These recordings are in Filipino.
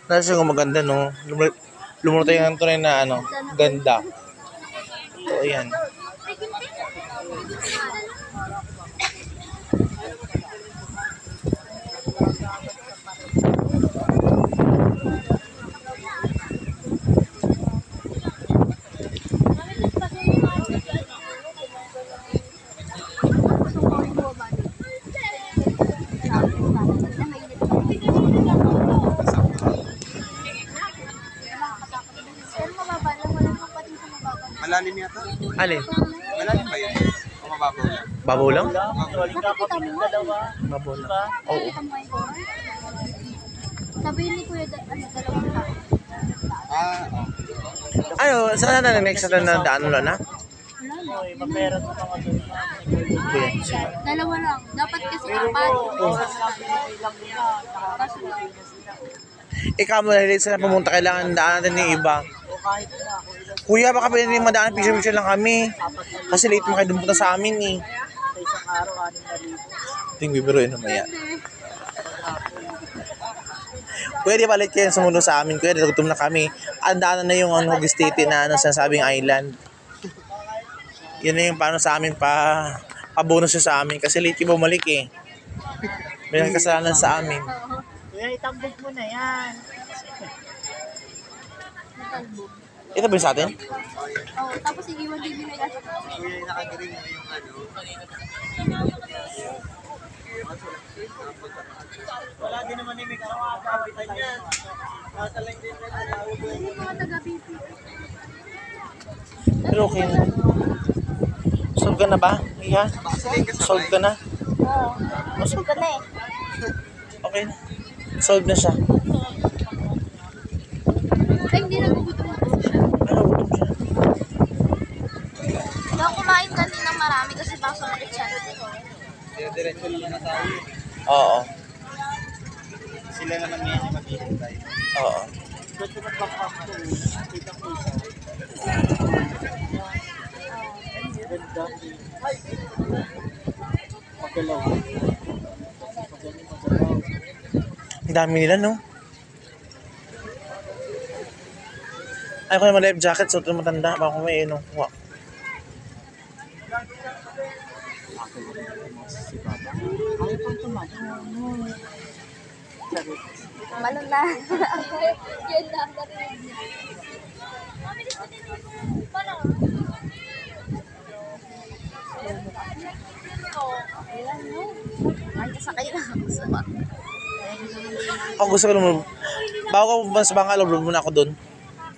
Nasa yung maganda, no? Lumulutay yung tunay na, ano, ganda. Ito, yan. Malalim yata. Alin? Malalim ba yun? O mababaw lang? Babaw lang? Nakikita mo? Babaw lang. Oo. Sabi ni Kuya, dalawang tao. Ah, Ano, saan na next na daan na? Dalawa lang. Dapat kasi apat. Ikaw mo na sila pumunta, kailangan daan natin yung iba. Kuya, baka pwede rin madaan, picture lang kami. Kasi late mo kayo dumunta sa amin eh. Ito yung bibiruin naman yan. Kuya, di ba late kayo sumunod sa amin? Kuya, nagutom na kami. Ang daanan na yung Hugis City na sinasabing island. Yun na yung paano sa amin pa-bonus siya sa amin. Kasi late kayo bumalik eh. May kasalanan sa amin. Kuya, itambog mo na yan. Ito ba yung sa atin? Oo, tapos iiwan din yung nila. kuya yung nakagaling mo yung ano. Wala din naman yung may kapitan yan. Nakasalang din na tawag ko. Yung mga taga-BP. Pero okay na. Solve ka na ba? Iya? Solve ka na? Oo. Solve ka na eh. Okay na. Solve na siya. Ay, hindi nagugutom na po siya. Ano, gutom siya. Hindi ako kumain kanina marami kasi baka sumakit siya. Diretso naman na tayo. Oo. Sila naman ngayon yung maghihintay. Oo. Gusto na bang ako? Kita ko isa. Ganda. Magalaw. Ang dami nila, no? Ayaw ko naman life jacket, suot na matanda. Baka may ano. Kuha. Ayaw pang tumato. Malun na. Yan lang na rin. Ay, kasakay lang ako sa bak. Ako gusto ko naman. Bago ka pumunta sa bangka, lublob muna ako doon.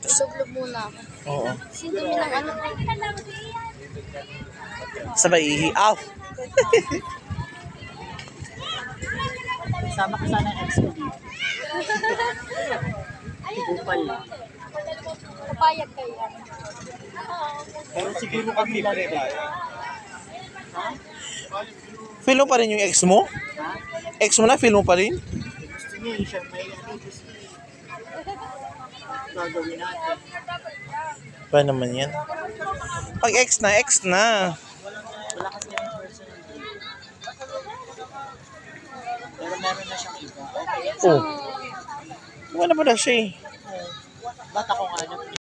Lublob muna ako. Oo. Sino mo ng ano? Sabay ihi. Aw! Sama ko sana yung ex ko dito. Kupal lang. Papayag kayo. Pero siguro pag libre ba? Feel mo pa rin yung ex mo? Ha? Ex mo na, feel mo pa rin? Gusto niya yung siya may ano gusto niya. Gagawin natin. Ba naman yan? Pag ex na, ex na. Wala kasi yung personal dream. Pero meron na siyang iba. Okay. Oh. Wala pa na siya eh. Ba't ako nga ano?